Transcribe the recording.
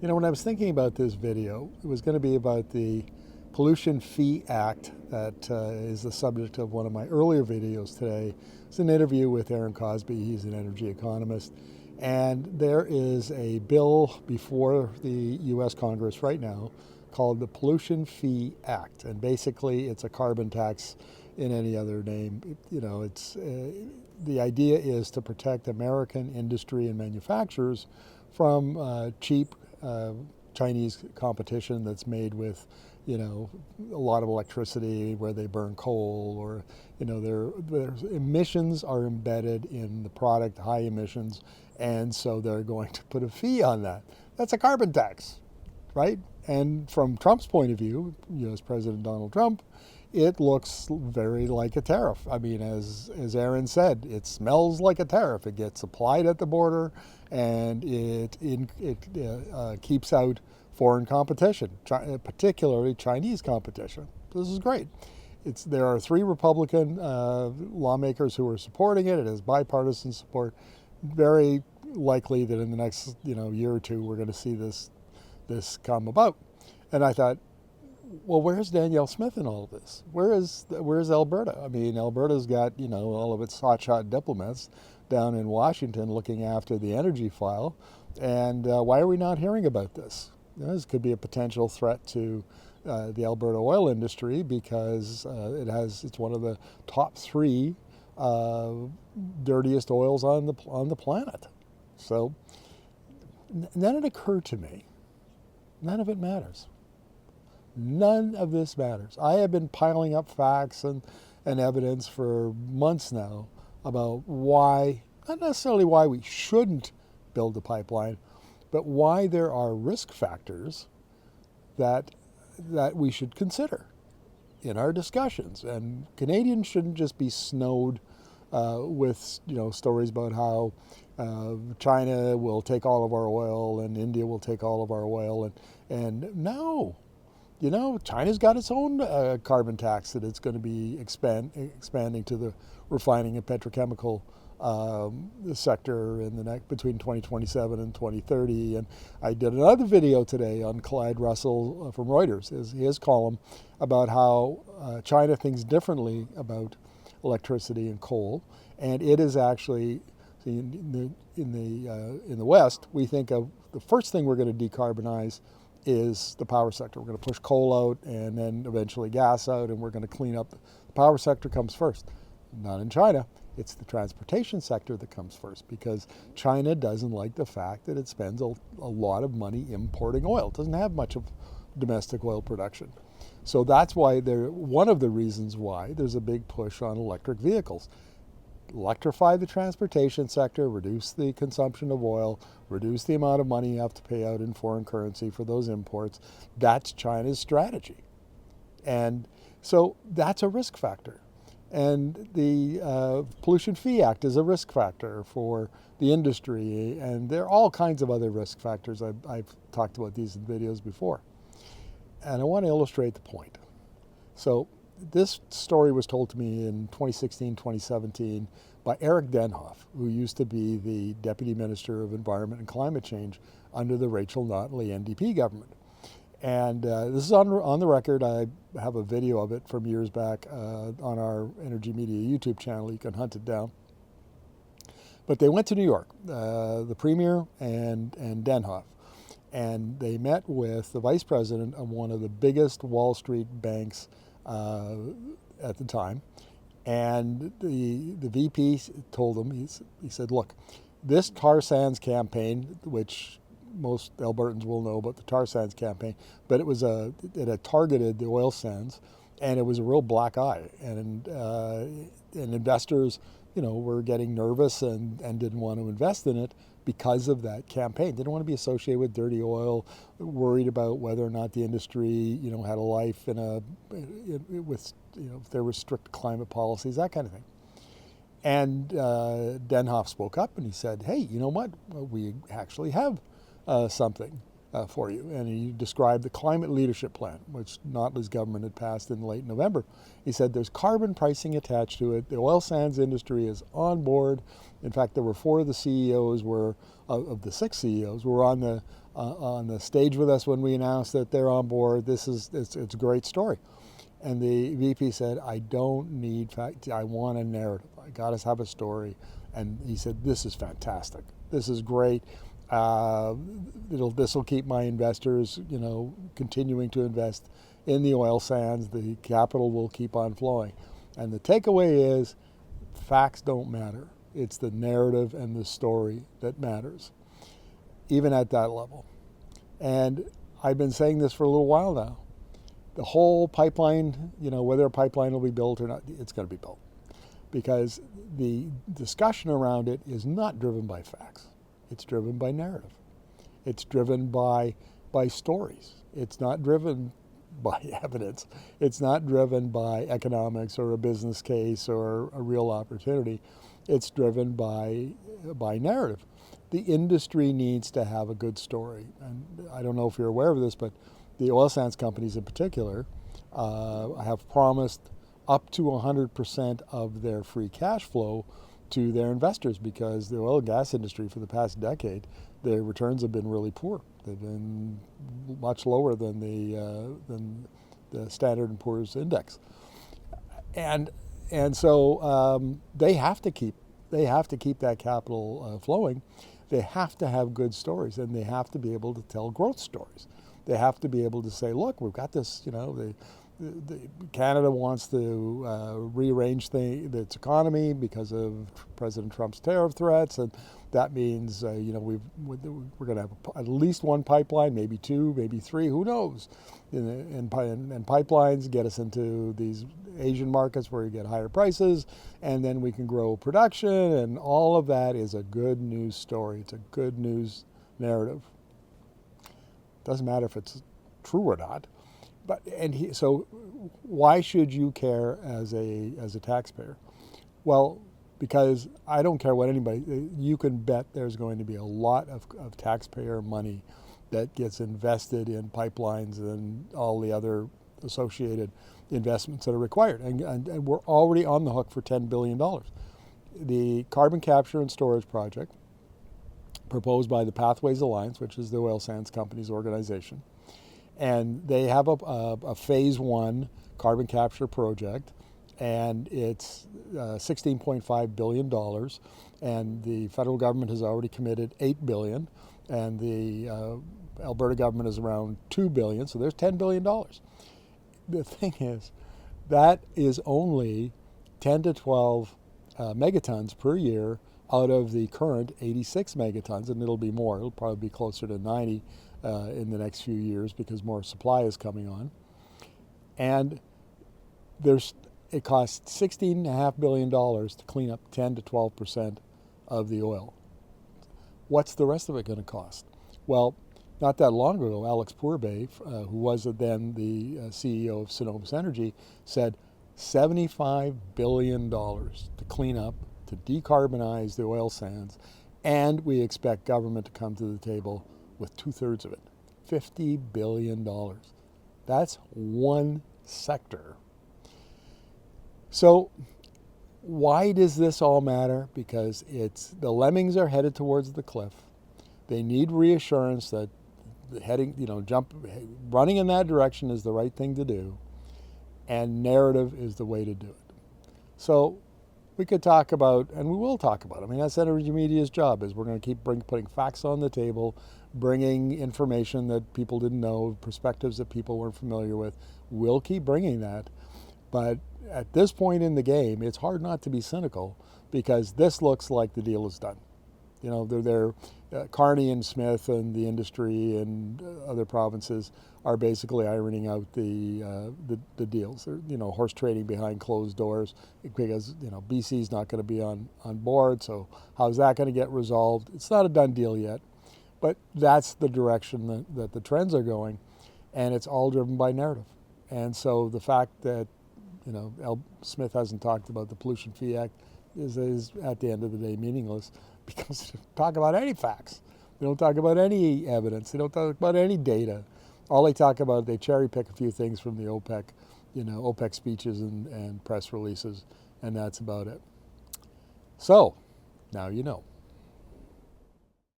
You know, when I was thinking about this video, it was going to be about the Pollution Fee Act that is the subject of one of my earlier videos today. It's an interview with Aaron Cosby. He's an energy economist. And there is a bill before the U.S. Congress right now called the Pollution Fee Act. And basically, it's a carbon tax in any other name. You know, it's the idea is to protect American industry and manufacturers from cheap Chinese competition that's made with, you know, a lot of electricity where they burn coal, or, you know, their emissions are embedded in the product, high emissions, and so they're going to put a fee on that. That's a carbon tax, right? And from Trump's point of view, U.S. President Donald Trump, it looks very like a tariff. I mean, as Aaron said, it smells like a tariff. It gets applied at the border, and it keeps out foreign competition, particularly Chinese competition. This is great. There are 3 Republican lawmakers who are supporting it. It has bipartisan support. Very likely that in the next year or two we're going to see this come about. And I thought, well, where's Danielle Smith in all of this? Where's Alberta? I mean, Alberta's got all of its hotshot diplomats down in Washington looking after the energy file, and why are we not hearing about this? This could be a potential threat to the Alberta oil industry because it's one of the top 3 dirtiest oils on the planet. So then it occurred to me, none of it matters. None of this matters. I have been piling up facts and evidence for months now about why, not necessarily why we shouldn't build a pipeline, but why there are risk factors that we should consider in our discussions. And Canadians shouldn't just be snowed with stories about how China will take all of our oil and India will take all of our oil, and no. China's got its own carbon tax that it's going to be expanding to the refining and petrochemical sector between 2027 and 2030. And I did another video today on Clyde Russell from Reuters, his column about how China thinks differently about electricity and coal, and it is actually in the West we think of the first thing we're going to decarbonize is the power sector. We're going to push coal out and then eventually gas out, and we're going to clean up. The power sector comes first. Not in China. It's the transportation sector that comes first, because China doesn't like the fact that it spends a lot of money importing oil. It doesn't have much of domestic oil production. So that's why one of the reasons why there's a big push on electric vehicles. Electrify the transportation sector, reduce the consumption of oil, reduce the amount of money you have to pay out in foreign currency for those imports. That's China's strategy. And so that's a risk factor. And the Pollution Fee Act is a risk factor for the industry. And there are all kinds of other risk factors. I've talked about these in videos before. And I want to illustrate the point. So this story was told to me in 2016, 2017 by Eric Denhoff, who used to be the Deputy Minister of Environment and Climate Change under the Rachel Notley NDP government. And this is on the record. I have a video of it from years back on our Energy Media YouTube channel. You can hunt it down. But they went to New York, the Premier and Denhoff, and they met with the Vice President of one of the biggest Wall Street banks at the time, and the VP told him, he said, look, this tar sands campaign, which most Albertans will know about the tar sands campaign, but it had targeted the oil sands, and it was a real black eye, and investors were getting nervous and didn't want to invest in it because of that campaign. They didn't want to be associated with dirty oil, worried about whether or not the industry, had a life if there were strict climate policies, that kind of thing. And Denhoff spoke up and he said, hey, you know what? We actually have something for you. And he described the Climate Leadership Plan, which Notley's government had passed in late November. He said there's carbon pricing attached to it. The oil sands industry is on board. In fact, there were 4 of the CEOs of the 6 CEOs were on the on the stage with us when we announced that they're on board. It's a great story. And the VP said, I don't need fact, I want a narrative. I got to have a story. And he said, this is fantastic. This is great. This will keep my investors, continuing to invest in the oil sands. The capital will keep on flowing. And the takeaway is, facts don't matter. It's the narrative and the story that matters, even at that level. And I've been saying this for a little while now. The whole pipeline, whether a pipeline will be built or not, it's going to be built. Because the discussion around it is not driven by facts. It's driven by narrative. It's driven by stories. It's not driven by evidence. It's not driven by economics or a business case or a real opportunity. It's driven by narrative. The industry needs to have a good story. And I don't know if you're aware of this, but the oil sands companies in particular have promised up to 100% of their free cash flow to their investors, because the oil and gas industry for the past decade, their returns have been really poor. They've been much lower than the Standard & Poor's index, and so they have to keep that capital flowing. They have to have good stories, and they have to be able to tell growth stories. They have to be able to say, look, we've got this, Canada wants to rearrange its economy because of President Trump's tariff threats, and that means we're going to have at least one pipeline, maybe two, maybe three, who knows? And pipelines get us into these Asian markets where you get higher prices, and then we can grow production, and all of that is a good news story. It's a good news narrative. Doesn't matter if it's true or not. But so why should you care as a taxpayer? Well, because I don't care what anybody, you can bet there's going to be a lot of taxpayer money that gets invested in pipelines and all the other associated investments that are required. And we're already on the hook for $10 billion. The carbon capture and storage project proposed by the Pathways Alliance, which is the oil sands companies organization, and they have a phase one carbon capture project, and it's $16.5 billion, and the federal government has already committed $8 billion, and the Alberta government is around $2 billion, so there's $10 billion. The thing is, that is only 10 to 12 megatons per year out of the current 86 megatons, and it'll be more. It'll probably be closer to 90 in the next few years because more supply is coming on. And it costs $16.5 billion to clean up 10 to 12% of the oil. What's the rest of it going to cost? Well, not that long ago, Alex Pourbet, who was then the CEO of Cenovus Energy, said $75 billion to clean up, to decarbonize the oil sands, and we expect government to come to the table with 2/3 of it, $50 billion. That's one sector. So why does this all matter? Because the lemmings are headed towards the cliff. They need reassurance that running in that direction is the right thing to do, and narrative is the way to do it. So we could talk about, and we will talk about, that's Energy Media's job, is we're going to keep putting facts on the table, bringing information that people didn't know, perspectives that people weren't familiar with. We'll keep bringing that. But at this point in the game, it's hard not to be cynical, because this looks like the deal is done. Carney and Smith and the industry and other provinces are basically ironing out the deals. They're, horse trading behind closed doors, because BC's not going to be on board. So how's that going to get resolved? It's not a done deal yet, but that's the direction that the trends are going, and it's all driven by narrative. And so the fact that Smith hasn't talked about the Pollution Fee Act is at the end of the day meaningless, because they don't talk about any facts. They don't talk about any evidence. They don't talk about any data. All they talk about, they cherry pick a few things from the OPEC speeches and press releases, and that's about it. So, now you know.